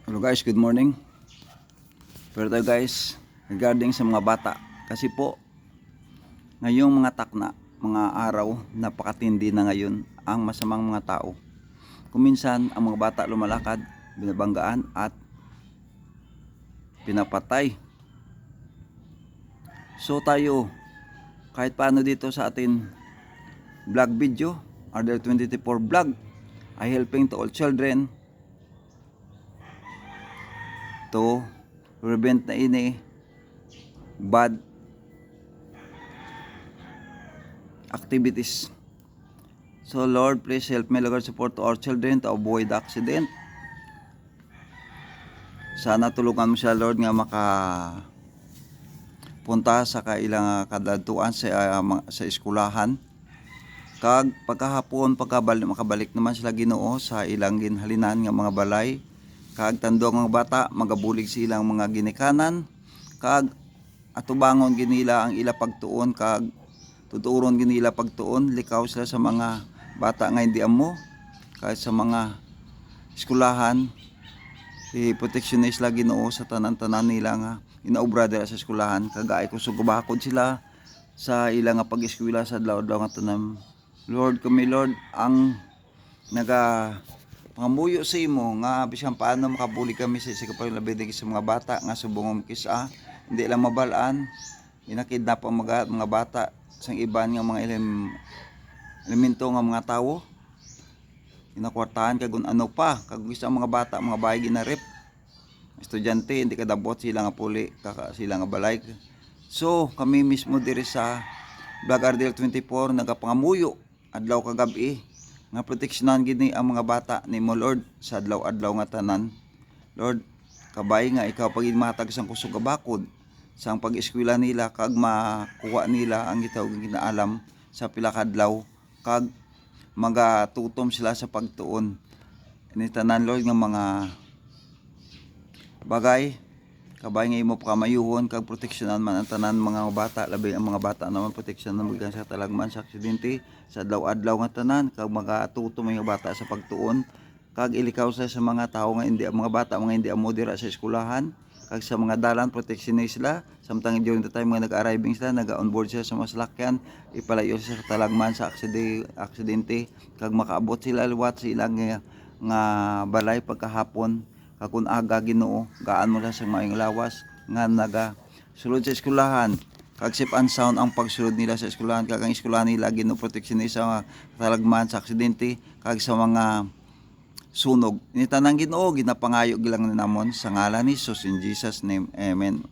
Hello guys, good morning. Pero tayo guys, regarding sa mga bata. Kasi po, ngayong mga takna, mga araw, napakatindi na ngayon ang masamang mga tao. Kuminsan, ang mga bata lumalakad, binabanggaan at pinapatay. So tayo, kahit paano dito sa atin vlog video, RDL24 vlog, ay helping to all children to prevent na ini bad activities. So Lord, please help me, Lord, support to our children to avoid accident. Sana tulungan mo siya, Lord, nga punta sa kailang kadatuan sa eskulahan. Kag pagkahapon makabalik naman sila Ginoo sa ilang ginhalinan nga mga balay. Kag tandong mga bata magabulig silang mga ginikanan. Kag atubangon ginila ang ila pagtuon, kag tuturon ginila pagtuon, likaw sila sa mga bata nga hindi amo, kahit sa mga eskulahan i-protectionist la Ginoo sa tanan-tanan nila nga inaobra dira sa eskulahan. Kagaay ko sugubakod sila sa ilang nga pag-eskwela sa adlaw-adlaw nga tanan. Lord, kami Lord ang naga pangamuyo sa imo nga bisan paano makabuli kami sa kapalabig sa mga bata nga subongom kisa hindi lang mabalaan, inakidnap ang mga bata sang iban nga mga elemento nga mga tawo, inakwartahan kag ano pa, kag isang mga bata mga bahay ginarip, estudyante hindi kadabot sila nga puli sila nga balay. So kami mismo diri sa Vlog RDL24 nagapangamuyo adlaw kagabi nga proteksyonan gini ang mga bata nimo Lord sa adlaw-adlaw nga tanan. Lord, kabay nga ikaw pagin matag sang kusog kabakod sang pag-eskwela nila, kag makuha nila ang gitawag ginaalam sa pila ka adlaw, kag magatutom sila sa pagtuon ini tanan Lord nga mga bagay. Kabay nga imo pakamayuhon kag proteksyonan man ang tanan mga bata, labi ang mga bata naman proteksyonan magdan sa talagman sa aksidente sa adlaw-adlaw nga tanan, kag magatutom ang bata sa pagtuon, kag ilikaw sa mga tao nga hindi mga bata mga hindi amo dira sa eskulahan, kag sa mga dalan proteksyon sila samtang during the time nga nag-arriving sila, nag-onboard sila sa masakyan, ipalayo sila sa talagman sa aksidente, kag makaabot sila liwat sa ilang nga balay pagkahapon. Kung aga Ginoo, gaan mo lang sa maayong lawas nga naga sulod sa eskulahan, kag safe and sound ang pagsulod nila sa eskulahan, kag ang eskulahan nila Ginoo proteksyon sa talagman sa aksidente, kag sa mga sunog. Ini tanang Ginoo ginapangayo gilang namon sa ngalan ni Jesus, in Jesus name, amen.